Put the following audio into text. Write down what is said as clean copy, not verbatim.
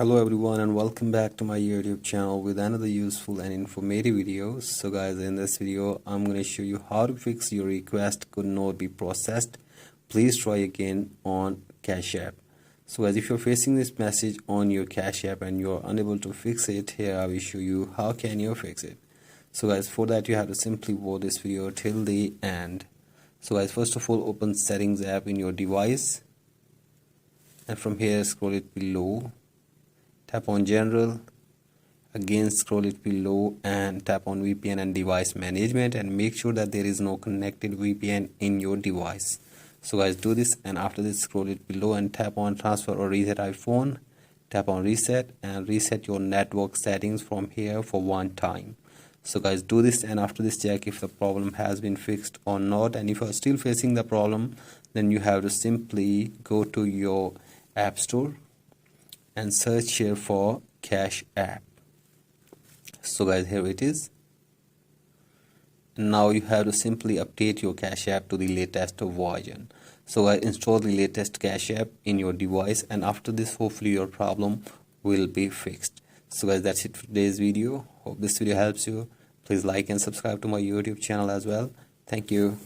Hello everyone and welcome back to my YouTube channel with another useful and informative video. So guys, in this video I'm going to show you how to fix your request could not be processed. Please try again on Cash App. So guys, if you're facing this message on your Cash App and you're unable to fix it, here I will show you how can you fix it. So guys, for that you have to simply watch this video till the end. So guys, first of all, open Settings app in your device and from here scroll it below. Tap on General, again scroll it below and tap on VPN and device management and make sure that there is no connected VPN in your device. So guys, do this, and after this scroll it below and tap on transfer or reset iPhone. Tap on reset and reset your network settings from here for one time. So guys, do this, and after this check if the problem has been fixed or not, and if you are still facing the problem, then you have to simply go to your App Store and search here for Cash App. So guys, here it is. Now you have to simply update your Cash App to the latest version. So guys, install the latest Cash App in your device, and after this hopefully your problem will be fixed. So guys, that's it for today's video. Hope this video helps you. Please like and subscribe to my YouTube channel as well. Thank you.